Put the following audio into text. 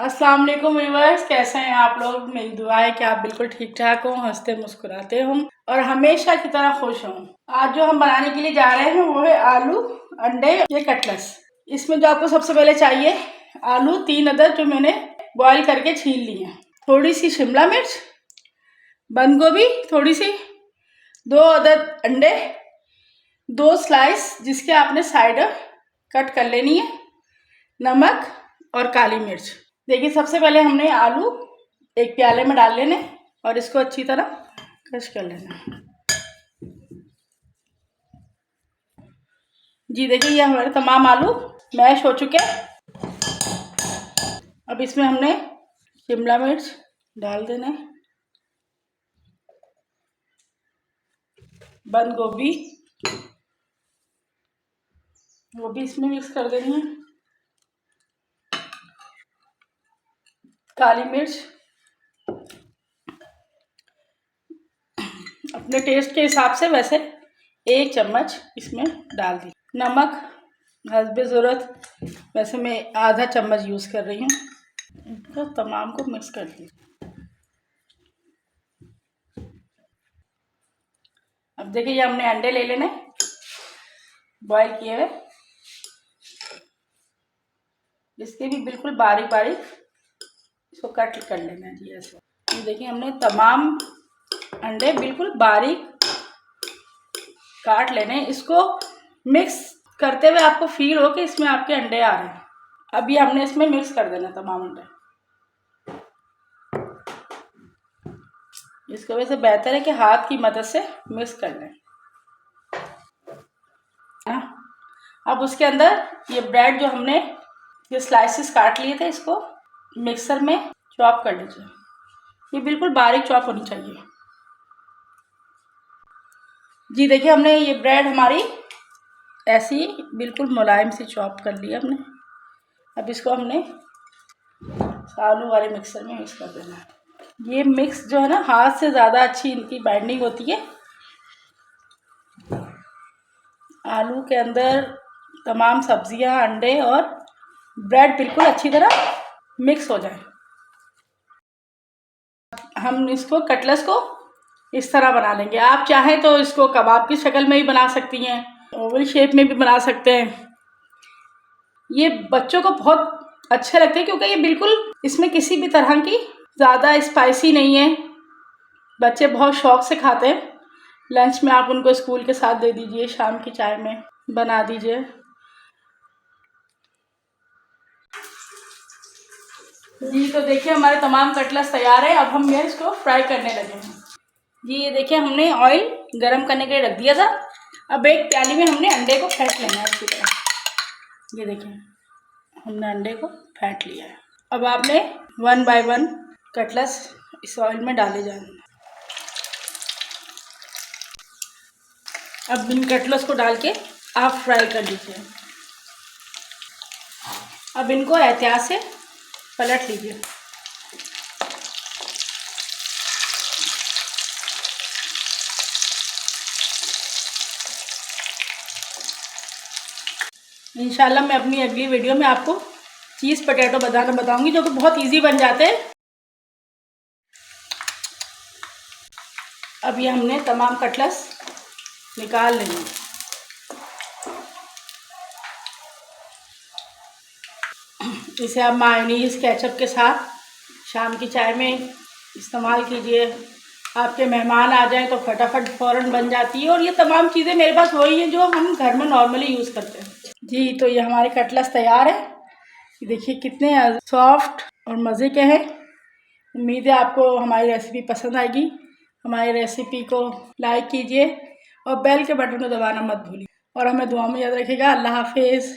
अस्सलाम वालेकुम व्यूअर्स, कैसे हैं आप लोग। मेरी दुआ है कि आप बिल्कुल ठीक ठाक हों, हंसते मुस्कुराते हों और हमेशा की तरह खुश हों। आज जो हम बनाने के लिए जा रहे हैं वो है आलू अंडे ये कटलेट्स। इसमें जो आपको सबसे पहले चाहिए आलू 3 अदद जो मैंने बॉईल करके छील ली हैं, थोड़ी सी शिमला मिर्च, बंद गोभी थोड़ी सी, 2 अदद अंडे, 2 स्लाइस जिसके आपने साइड कट कर लेनी है, नमक और काली मिर्च। देखिए सबसे पहले हमने आलू एक प्याले में डाल लेने और इसको अच्छी तरह क्रश कर लेना। जी देखिए ये हमारे तमाम आलू मैश हो चुके हैं। अब इसमें हमने शिमला मिर्च डाल देना, बंद गोभी वो भी इसमें मिक्स कर देनी है, काली मिर्च अपने टेस्ट के हिसाब से वैसे 1 चम्मच इसमें डाल दी, नमक हस्बे ज़रूरत वैसे मैं आधा चम्मच यूज़ कर रही हूँ। इनको तमाम को मिक्स कर दी। अब देखिए ये हमने अंडे ले लेने बॉईल किए हुए, इसके भी बिल्कुल बारीक बारीक इसको कट कर लेना है जी ऐसे। ये देखिए हमने तमाम अंडे बिल्कुल बारीक काट लेने। इसको मिक्स करते हुए आपको फील हो कि इसमें आपके अंडे आ रहे हैं। अभी हमने इसमें मिक्स कर देना तमाम अंडे। इसको वैसे बेहतर है कि हाथ की मदद से मिक्स कर लें। अब उसके अंदर ये ब्रेड जो हमने ये स्लाइसेस काट लिए थे इसको मिक्सर में चॉप कर लीजिए। ये बिल्कुल बारीक चॉप होनी चाहिए। जी देखिए हमने ये ब्रेड हमारी ऐसी बिल्कुल मुलायम सी चॉप कर ली हमने। अब इसको हमने आलू वाले मिक्सर में मिक्स कर देना है। ये मिक्स जो है ना हाथ से ज़्यादा अच्छी इनकी बाइंडिंग होती है। आलू के अंदर तमाम सब्जियां, अंडे और ब्रेड बिल्कुल अच्छी तरह मिक्स हो जाए। हम इसको कटलेट्स को इस तरह बना लेंगे। आप चाहें तो इसको कबाब की शक्ल में भी बना सकती हैं, ओवल शेप में भी बना सकते हैं। ये बच्चों को बहुत अच्छे लगते हैं क्योंकि ये बिल्कुल इसमें किसी भी तरह की ज़्यादा स्पाइसी नहीं है। बच्चे बहुत शौक से खाते हैं। लंच में आप उनको स्कूल के साथ दे दीजिए, शाम की चाय में बना दीजिए। जी तो देखिए हमारे तमाम कटलेट्स तैयार है। अब हम ये इसको फ्राई करने लगे हैं। जी ये देखिए हमने ऑयल गरम करने के लिए रख दिया था। अब एक प्याली में हमने अंडे को फेंट लेना है अच्छी तरह। ये देखिए हमने अंडे को फेंट लिया है। अब आपने 1 बाय 1 कटलेट्स इस ऑयल में डाले जाएंगे। अब इन कटलेट्स को डाल के आप फ्राई कर लीजिए। अब इनको एहतियात से पलट लीजिए। इंशाल्लाह मैं अपनी अगली वीडियो में आपको चीज़ पोटैटो बनाना बताऊंगी जो कि बहुत इजी बन जाते हैं। अब ये हमने तमाम कटलेट्स निकाल लेंगे। इसे आप मायोनीज केचप के साथ शाम की चाय में इस्तेमाल कीजिए। आपके मेहमान आ जाएं तो फटाफट फ़ौरन बन जाती है। और ये तमाम चीज़ें मेरे पास वही हैं जो हम घर में नॉर्मली यूज़ करते हैं। जी तो ये हमारे कटलेट्स तैयार है। देखिए कितने सॉफ्ट और मज़े के हैं। उम्मीद है आपको हमारी रेसिपी पसंद आएगी। हमारी रेसिपी को लाइक कीजिए और बेल के बटन को दबाना मत भूलिए और हमें दुआ में याद रखिएगा। अल्लाह हाफिज़।